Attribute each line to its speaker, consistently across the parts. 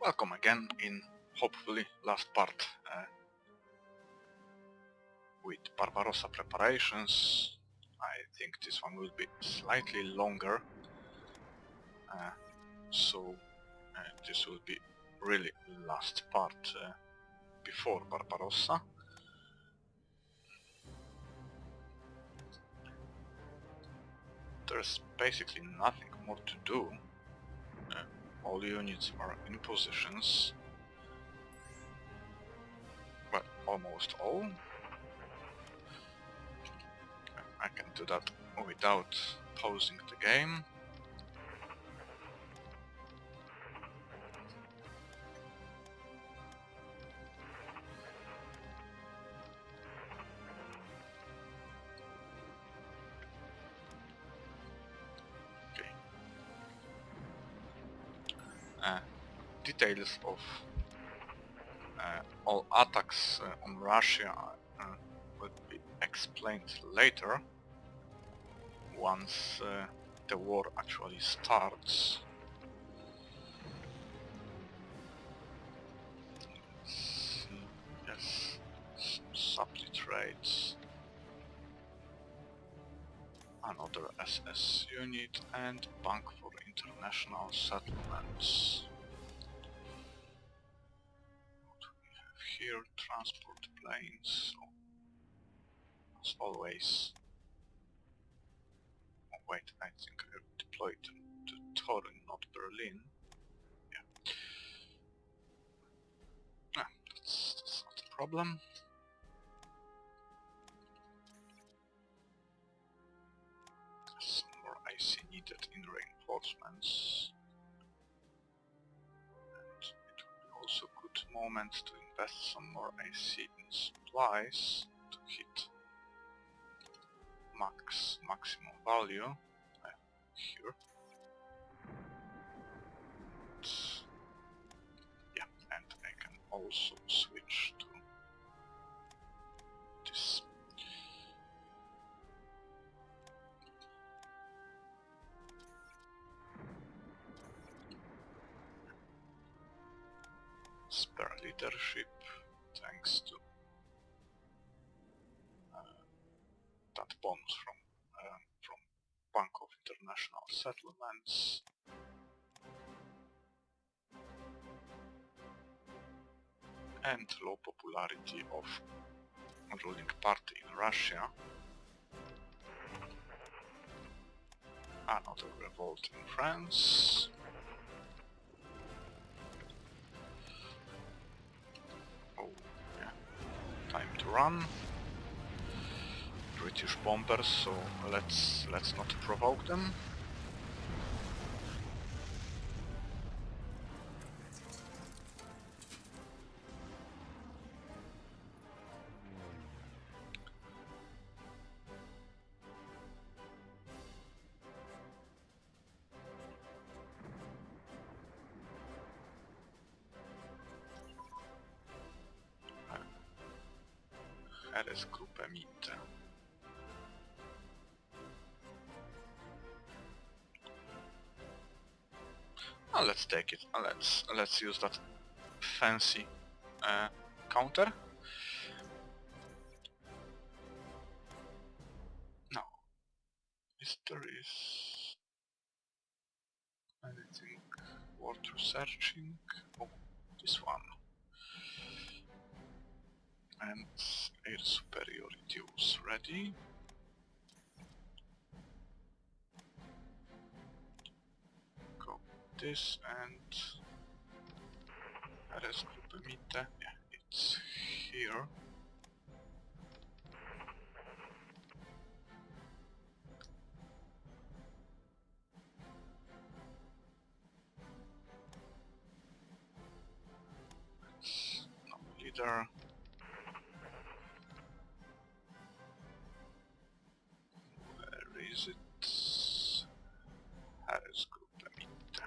Speaker 1: Welcome again in hopefully last part with Barbarossa preparations. I think this one will be slightly longer, so this will be really last part before Barbarossa. There's basically nothing more to do. All units are in positions. Well, almost all. I can do that without pausing the game. Okay. Details of all attacks on Russia will be explained later, once the war actually starts. Yes, some supply trades, another SS unit, and Bank for International Settlements. What do we have here? Transport planes, so as always. Oh, wait, I think I deployed them to Turin, not Berlin. Yeah. That's not a problem. Some more IC needed in reinforcements. And it would be also a good moment to invest some more IC in supplies to hit maximum value here. Yeah, and I can also switch to this. Spare leadership, thanks to that bonus from Bank of International Settlements. And low popularity of ruling party in Russia. Another revolt in France. Oh, yeah. Time to run. British bombers, so let's not provoke them. Gruppe Mitte. Oh, let's take it. Let's use that fancy counter. No. Is there anything worth researching? Oh, this one. And air superiority was ready. Go this and RS Gruppe Mitte. Yeah, it's here. No leader. Where is it? RS Gruppe Mitte.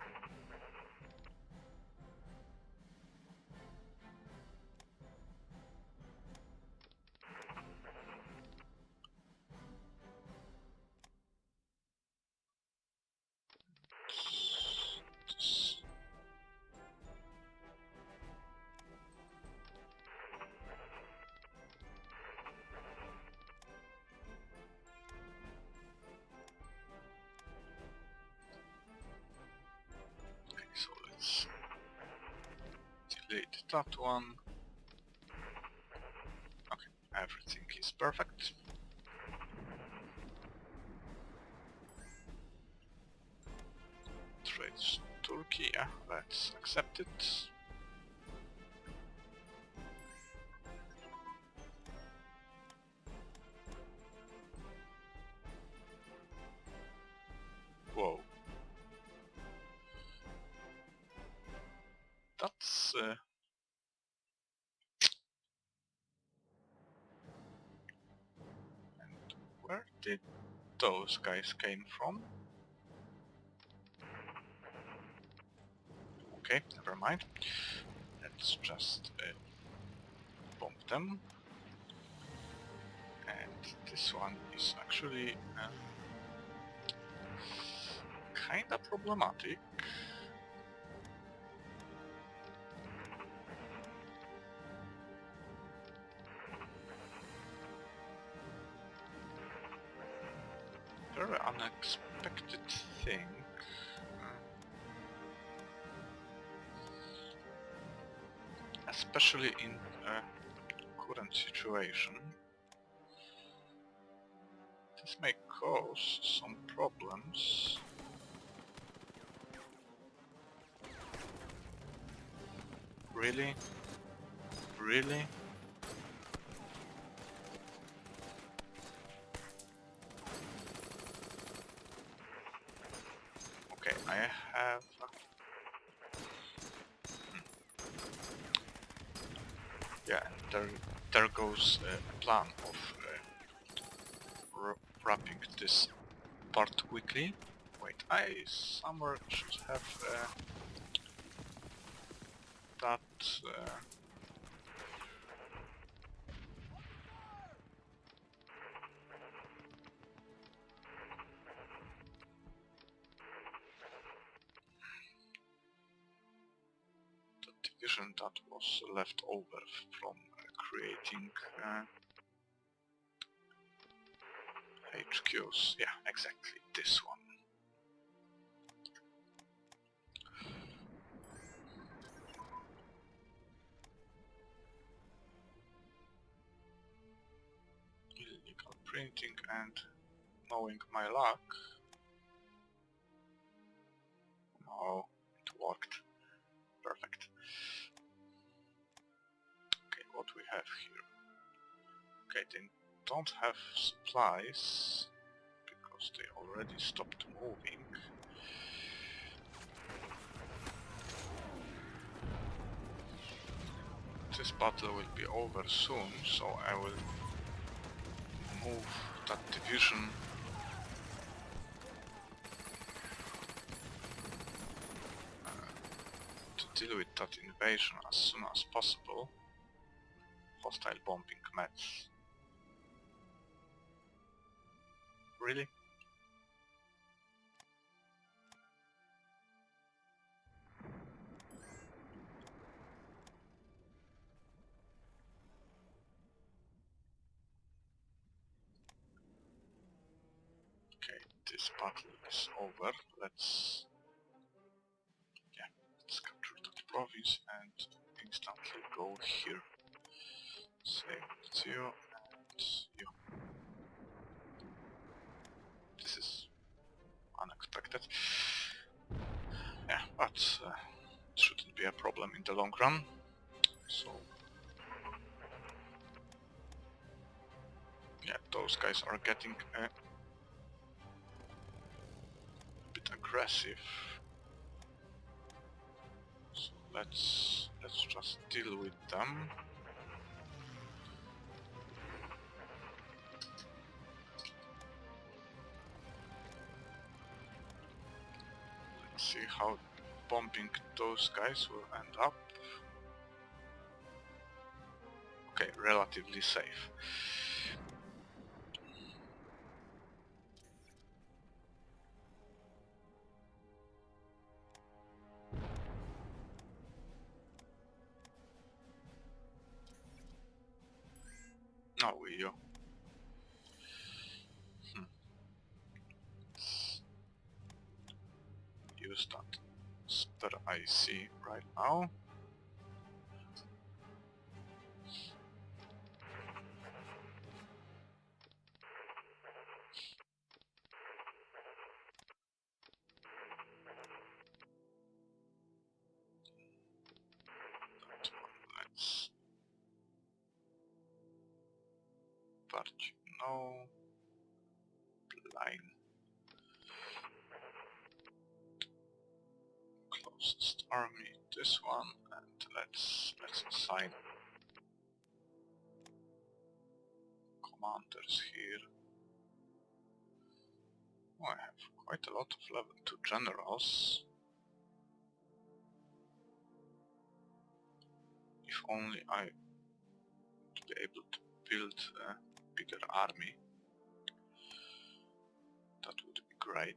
Speaker 1: delete that one. Okay, everything is perfect. Trades Turkey, yeah, let's accept it. Whoa. That's... and where did those guys came from? Okay, never mind. Let's just bomb them. And this one is actually kinda problematic. Very unexpected thing. Especially in current situation. This may cause some problems. Really? Really? Okay, I have... Yeah, there goes a plan of wrapping this part quickly. Wait, I somewhere should have that... the division that was left over from creating HQs. Yeah, exactly, this one. Illegal printing, and knowing my luck... No, it worked. Perfect. Okay, what we have here? Okay, they don't have supplies because they already stopped moving. This battle will be over soon, so I will move that division to deal with that invasion as soon as possible. Hostile bombing Mets. Really? Okay, this battle is over. Let's capture that province and instantly go here. Same with you and you. This is unexpected. Yeah, but it shouldn't be a problem in the long run. So yeah, those guys are getting a bit aggressive. So let's just deal with them. Let's see how bombing those guys will end up. Okay, relatively safe. Now we use that spare IC right now. no. Line. Closest army, this one, and let's assign commanders here. Oh, I have quite a lot of level 2 generals. If only I would be able to build a bigger army, that would be great.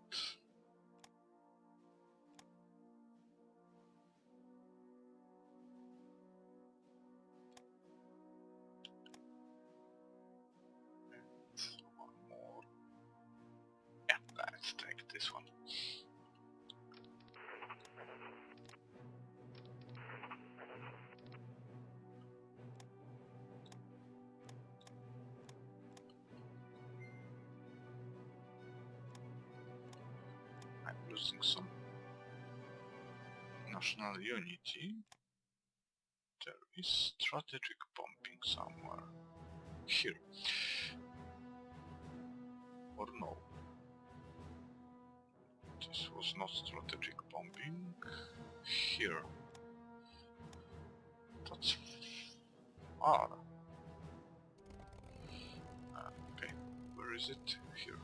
Speaker 1: And one more. Yeah, let's take this one. I'm losing some national unity. There is strategic bombing somewhere. Here. Or no. This was not strategic bombing. Here. That's far. Okay, where is it? Here.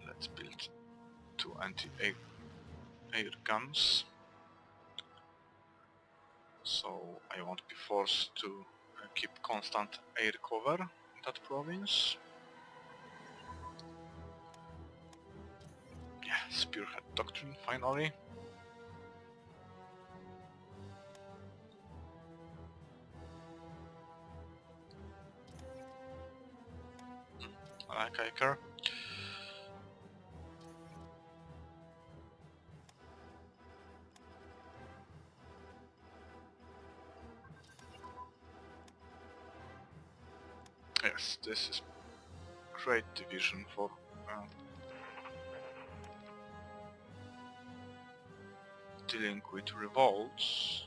Speaker 1: Let's build 2 anti-air guns. So I won't be forced to keep constant air cover in that province. Yeah, Spearhead Doctrine finally. Like I care. Yes, this is great division for dealing with revolts.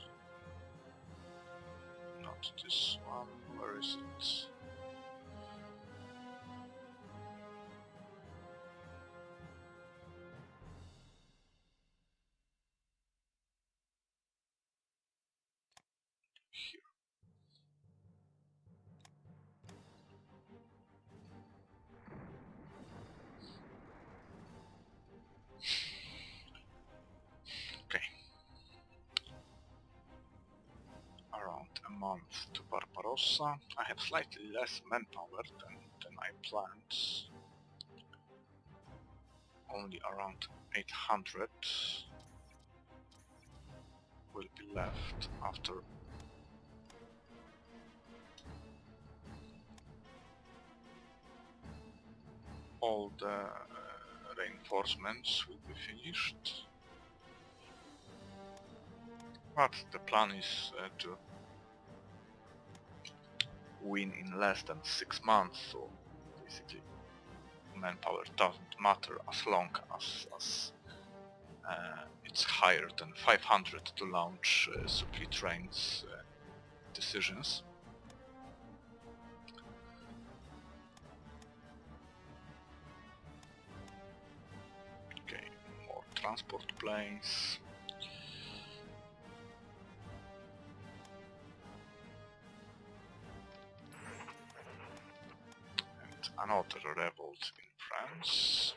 Speaker 1: Not this one, where is it? Here. Okay. Around a month to Barbarossa. I have slightly less manpower than I planned. Only around 800 will be left after all the reinforcements will be finished. But the plan is to win in less than 6 months, so basically manpower doesn't matter as long as it's higher than 500 to launch supply trains decisions. Okay, more transport planes. And another revolt in France.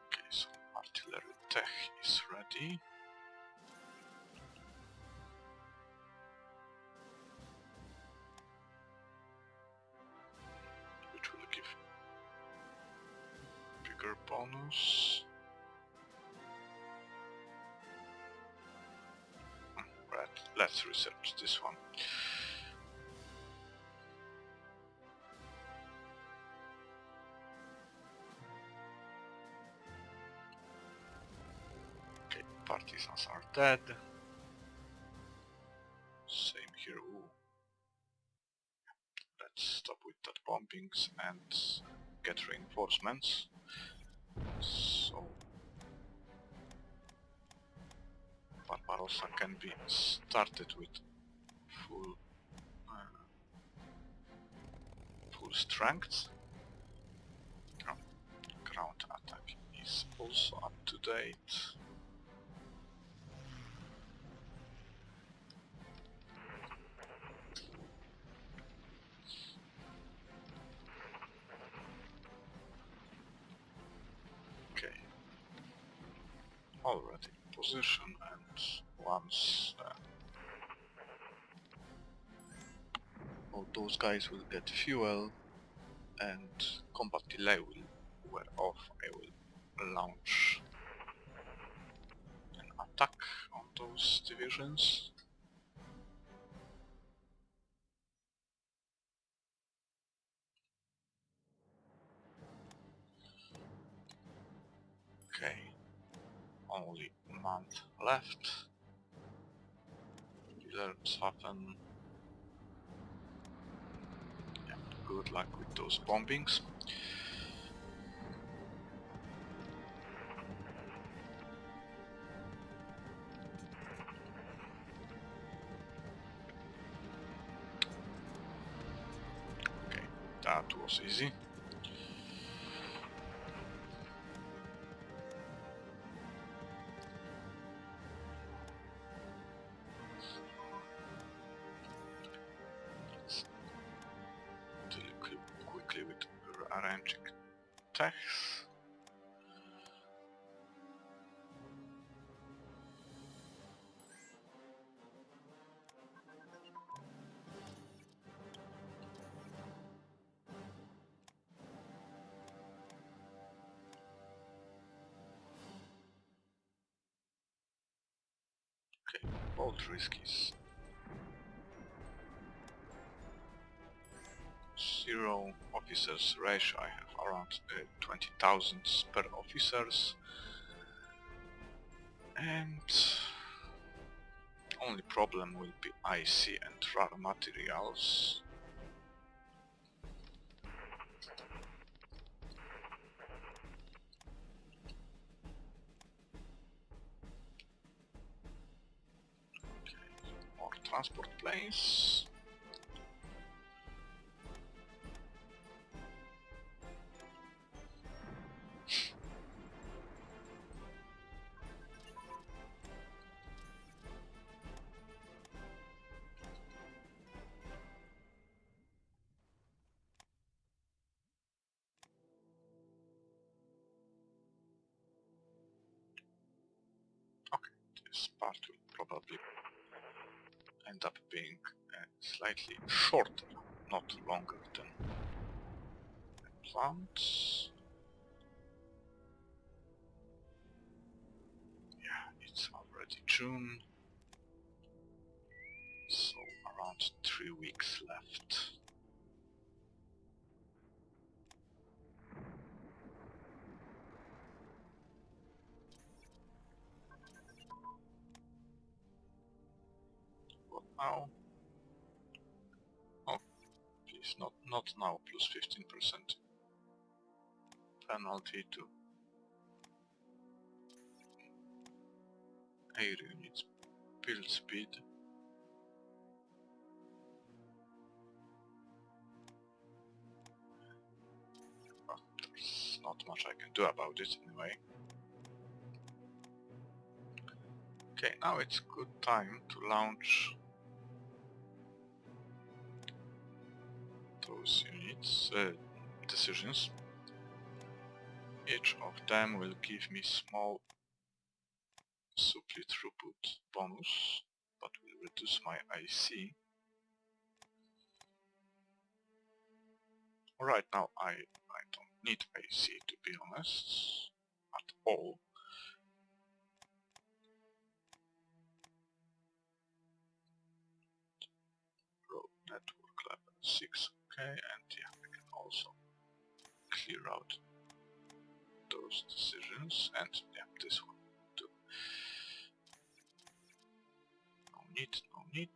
Speaker 1: Okay, so artillery tech is ready. Which will give bigger bonus. let's research this one. Okay, partisans are dead. Same here. Ooh. Let's stop with that bombings and get reinforcements. So Barbarossa can be started with full full strength. Ground attack is also up to date. Okay, already in position, and once all those guys will get fuel and combat delay will wear off, I will launch an attack on those divisions. Okay, only a month left. Wilhelmshaven. Yeah, good luck with those bombings. Okay, that was easy. Deal quickly with arranging attacks. Okay, bold risk is 0 officers ratio. I have around 20,000 per officers, and only problem will be IC and rare materials. Okay, more transport planes. Okay, this part will probably end up being slightly shorter, not longer than planned. Yeah, it's already June, so around 3 weeks left. What now? Oh, please, not now, plus 15% penalty to air units build speed. But there's not much I can do about it anyway. Okay, now it's good time to launch those units, decisions. Each of them will give me small supply throughput bonus, but will reduce my IC. Right now I don't need IC, to be honest, at all. 6. Okay, and yeah, we can also clear out those decisions, and yeah, this one too. No need, no need.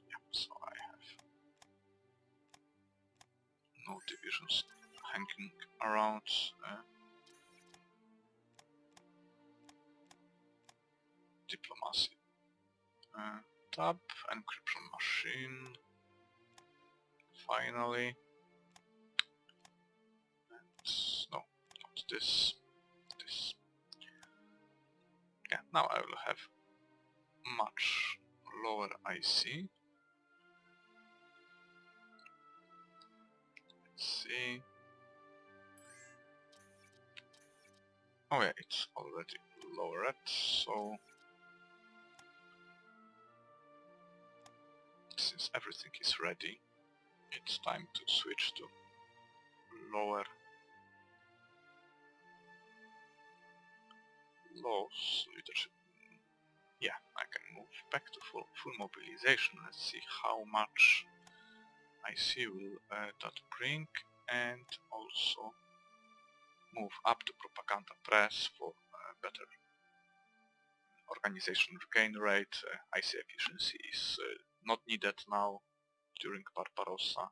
Speaker 1: Yeah, so I have no divisions hanging around. Diplomacy. Tab, encryption machine. Finally. And no, not this. This. Yeah, now I will have much lower IC. Let's see. Oh yeah, it's already lowered, so since everything is ready, it's time to switch to lower loss leadership. Yeah, I can move back to full mobilization. Let's see how much IC will that bring, and also move up to propaganda press for better organization gain rate. IC efficiency is not needed now during Barbarossa,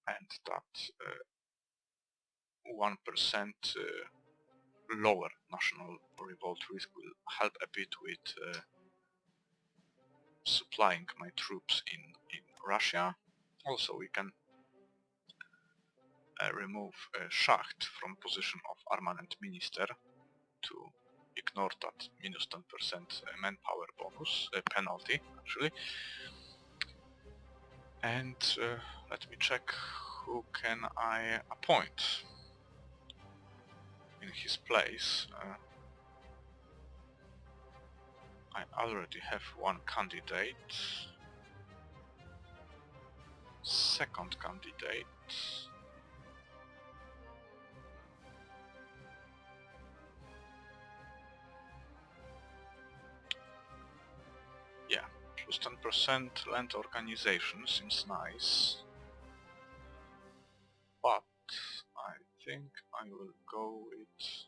Speaker 1: and that 1% lower national revolt risk will help a bit with supplying my troops in Russia. Also, we can remove Schacht from position of armament minister to ignore that minus 10% manpower bonus penalty, actually. And let me check who can I appoint in his place. I already have one candidate. Second candidate. Yeah, plus 10% land organization seems nice. But I think I will go with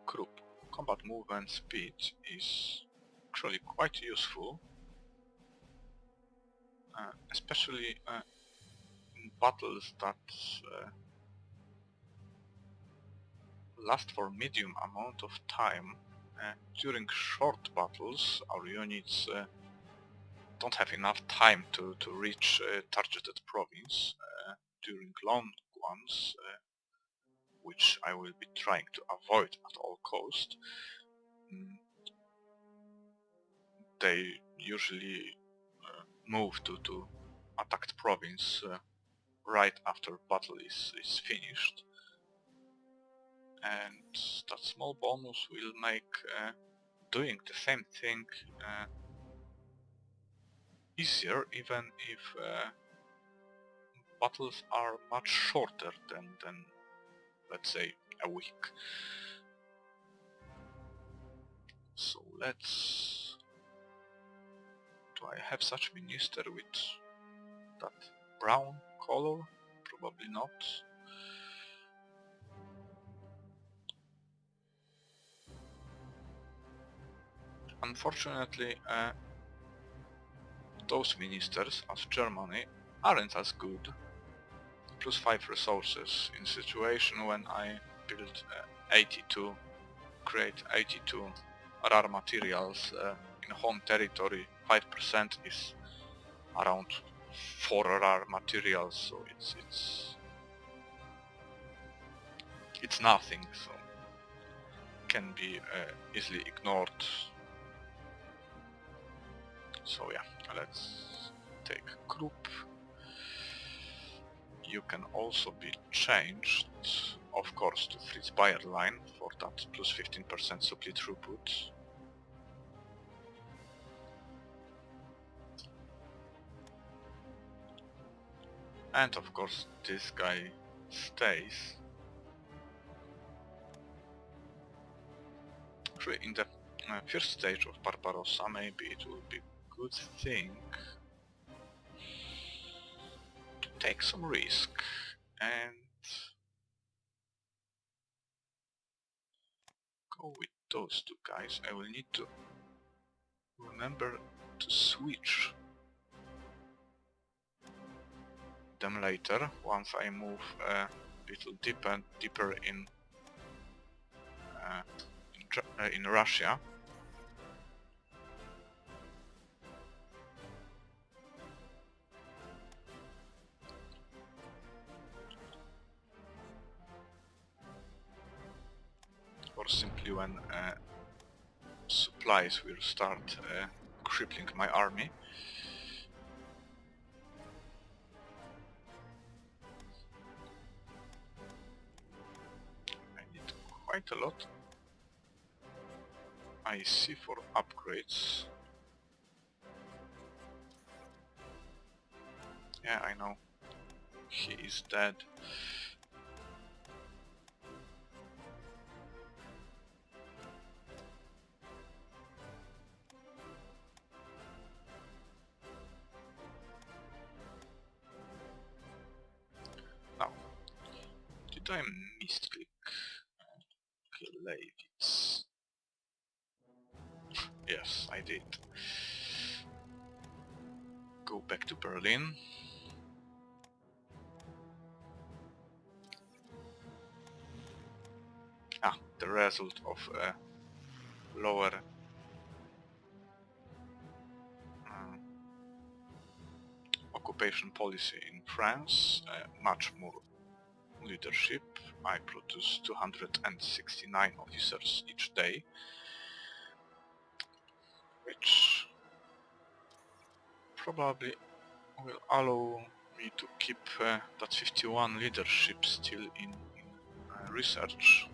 Speaker 1: Krupp. Combat movement speed is actually quite useful, especially in battles that last for medium amount of time. During short battles, our units don't have enough time to reach targeted province. During long ones, which I will be trying to avoid at all cost, they usually move to attacked province right after battle is finished, and that small bonus will make doing the same thing easier, even if battles are much shorter than let's say a week. So let's... do I have such minister with that brown color? Probably not. Unfortunately, those ministers of Germany aren't as good. Plus 5 resources in situation when I build 82, create 82 rare materials in home territory. 5% is around 4 rare materials, so it's nothing, so can be easily ignored. So yeah, let's take Krupp. You can also be changed, of course, to Fritz Bayer line for that plus 15% supply throughput. And of course this guy stays. Actually in first stage of Barbarossa, maybe it will be good thing to take some risk and go with those two guys. I will need to remember to switch them later once I move a little deeper in Russia. Or simply when supplies will start crippling my army. I need quite a lot. I see for upgrades. Yeah, I know. He is dead. Now, did I misclick? Levitz. Yes, I did. Go back to Berlin. The result of a lower occupation policy in France, much more leadership. I produce 269 officers each day, which probably will allow me to keep that 51 leadership still in research.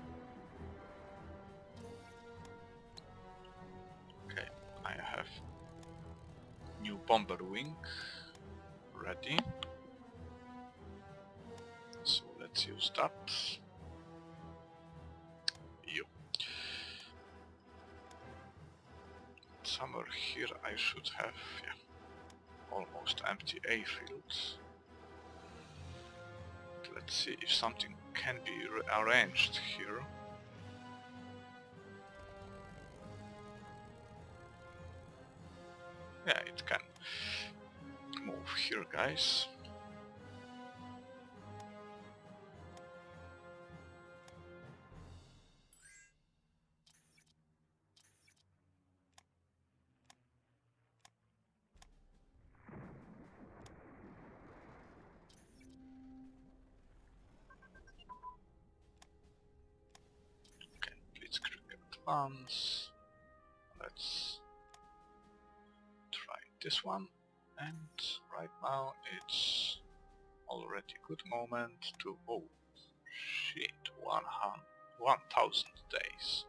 Speaker 1: Okay, I have new bomber wing ready, so let's use that. Somewhere here I should have almost empty airfields. Let's see if something can be arranged here. Yeah, it can move here, guys. Okay, Blitzkrieg advance. Let's try this one, and right now it's already a good moment to... oh shit, 1000 days.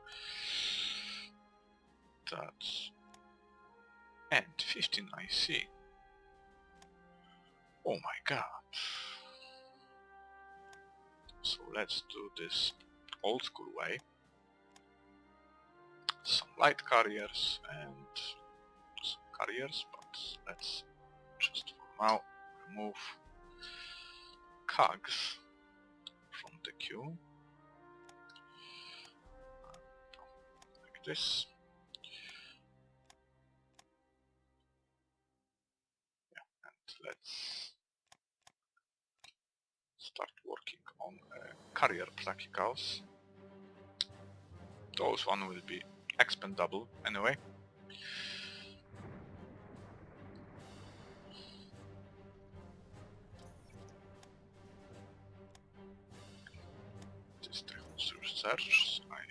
Speaker 1: That's... and 15 I see. Oh my god. So let's do this old school way. Some light carriers and some carriers, but let's just for now remove cogs from the queue. Like this. Yeah, and let's start working on carrier practicals. Those one will be expendable anyway. This technical research, I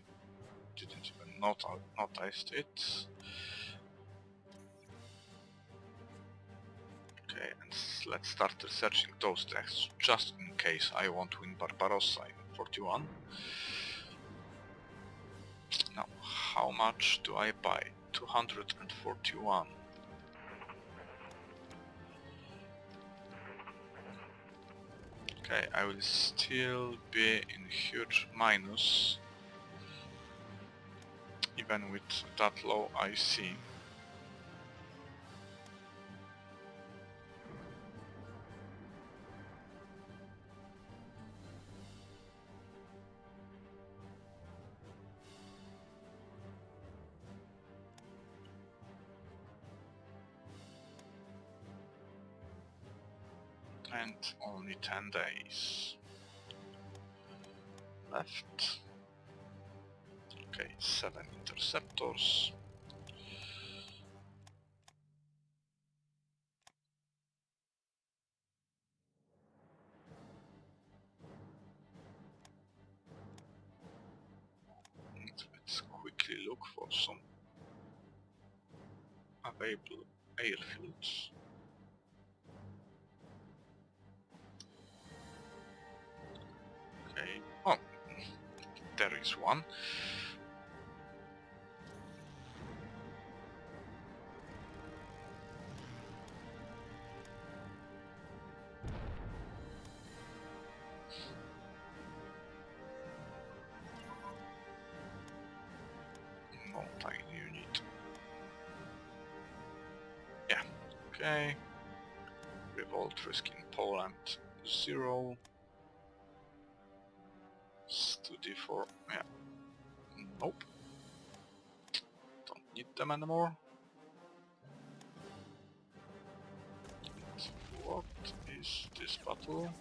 Speaker 1: didn't even notice it. Okay, and let's start researching those texts just in case I want to win Barbarossa in 41. Now, how much do I buy? 241. Okay, I will still be in huge minus even with that low IC. And only 10 days left. Okay, 7 interceptors. And let's quickly look for some available airfields. Okay, oh, there is one. Mountain unit. Yeah, okay. Revolt risk in Poland 0. Study for, yeah, nope. Don't need them anymore. What is this battle?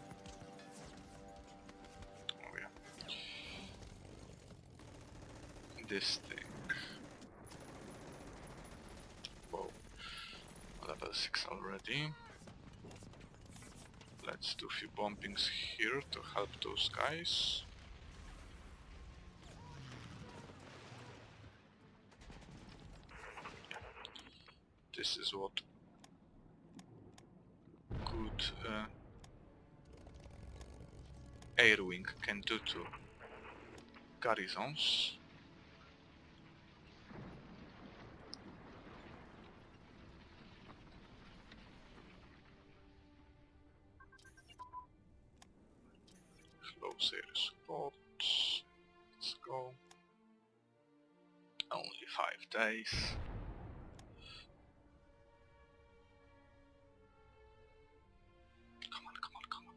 Speaker 1: Oh yeah. This thing. Whoa. Level 6 already. Let's do a few bombings here to help those guys. Yeah. This is what good air wing can do to garrisons. Close air support. Let's go. Only 5 days. Come on, come on, come on.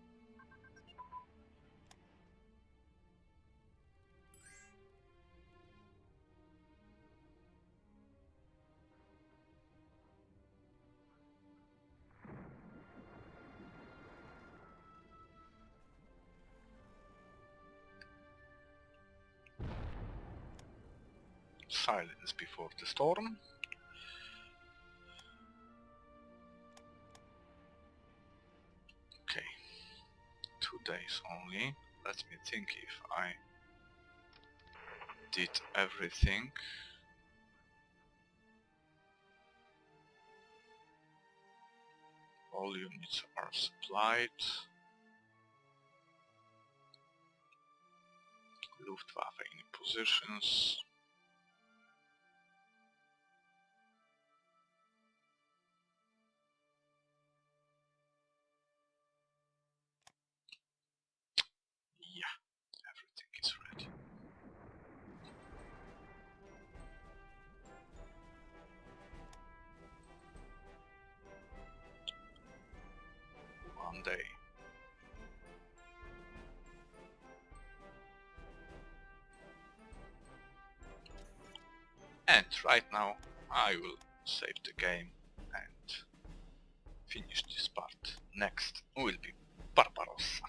Speaker 1: Silence before the storm. Okay, 2 days only. Let me think if I did everything. All units are supplied. Luftwaffe in positions. Yeah, everything is ready. One day. And right now I will save the game and finish this part. Next will be Barbarossa.